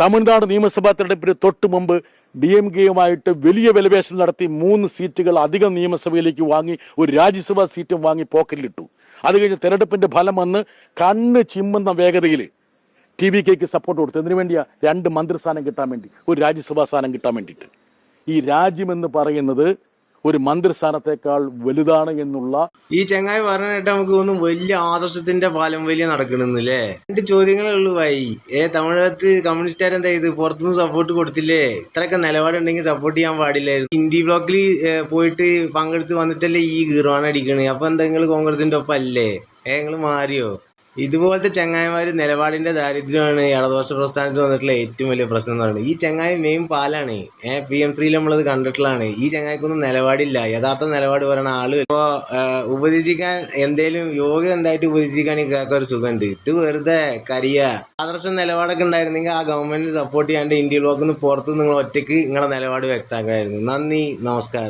തമിഴ്നാട് നിയമസഭാ തെരഞ്ഞെടുപ്പിന് തൊട്ട് മുമ്പ് DMK-യുമായിട്ട് വലിയ വിലപേശൽ നടത്തി 3 സീറ്റുകൾ അധികം നിയമസഭയിലേക്ക് വാങ്ങി, ഒരു രാജ്യസഭാ സീറ്റും വാങ്ങി പോക്കറ്റിലിട്ടു. അത് കഴിഞ്ഞ് തെരഞ്ഞെടുപ്പിന്റെ ഫലം വന്ന് കണ്ണ് ചിമ്മുന്ന വേഗതയിൽ TVKക്ക് സപ്പോർട്ട് കൊടുത്തു. എന്തിനു വേണ്ടിയാ? 2 മന്ത്രിസ്ഥാനം കിട്ടാൻ വേണ്ടി, ഒരു രാജ്യസഭാ സ്ഥാനം കിട്ടാൻ വേണ്ടിയിട്ട്. ഈ രാജ്യമെന്ന് പറയുന്നത് ഒരു മന്ത്രിസ്ഥാനത്തെക്കാൾ വലുതാണ് എന്നുള്ള ഈ ചങ്ങായി പറഞ്ഞിട്ട് നമുക്ക് തോന്നും വലിയ ആദർശത്തിന്റെ പാലം വലിയ നടക്കണമെന്നില്ലേ. 2 ചോദ്യങ്ങളേ ഉള്ളൂ ഭായി. തമിഴകത്ത് കമ്മ്യൂണിസ്റ്റുകാരെന്താ ഇത് പുറത്തുനിന്ന് സപ്പോർട്ട് കൊടുത്തില്ലേ? ഇത്രയൊക്കെ നിലപാടുണ്ടെങ്കിൽ സപ്പോർട്ട് ചെയ്യാൻ പാടില്ലായിരുന്നു. ഇന്ത്യ ബ്ലോക്കിൽ പോയിട്ട് പങ്കെടുത്ത് വന്നിട്ടല്ലേ ഈ ഗീർവാണടിക്കണേ. അപ്പൊ എന്താ നിങ്ങൾ കോൺഗ്രസിന്റെ ഒപ്പം അല്ലേ? നിങ്ങൾ മാറിയോ? ഇതുപോലത്തെ ചങ്ങായിമാര് നിലപാടിന്റെ ദാരിദ്ര്യമാണ് ഇടതുപക്ഷ പ്രസ്ഥാനത്ത് വന്നിട്ടുള്ള ഏറ്റവും വലിയ പ്രശ്നം എന്ന് പറയുന്നത്. ഈ ചങ്ങായി മെയിൻ പാലാണ്. PM3 നമ്മളത് കണ്ടിട്ടുള്ളതാണ്. ഈ ചങ്ങായിക്കൊന്നും നിലപാടില്ല. യഥാർത്ഥ നിലപാട് പറയുന്ന ആള് ഇപ്പോ ഉപദേശിക്കാൻ എന്തേലും യോഗ്യത ഉണ്ടായിട്ട് ഉപദേശിക്കാൻ ഈ കേൾക്കാൻ ഒരു സുഖമുണ്ട്. ഇത് വെറുതെ കരിയ ആദർശ നിലപാടൊക്കെ ഉണ്ടായിരുന്നെങ്കിൽ ആ ഗവൺമെന്റിന് സപ്പോർട്ട് ചെയ്യാണ്ട് ഇന്ത്യ ബ്ലോക്കിൽ നിന്ന് പുറത്ത് നിങ്ങൾ ഒറ്റയ്ക്ക് നിങ്ങളുടെ നിലപാട് വ്യക്തമാക്കണമായിരുന്നു. നന്ദി, നമസ്കാരം.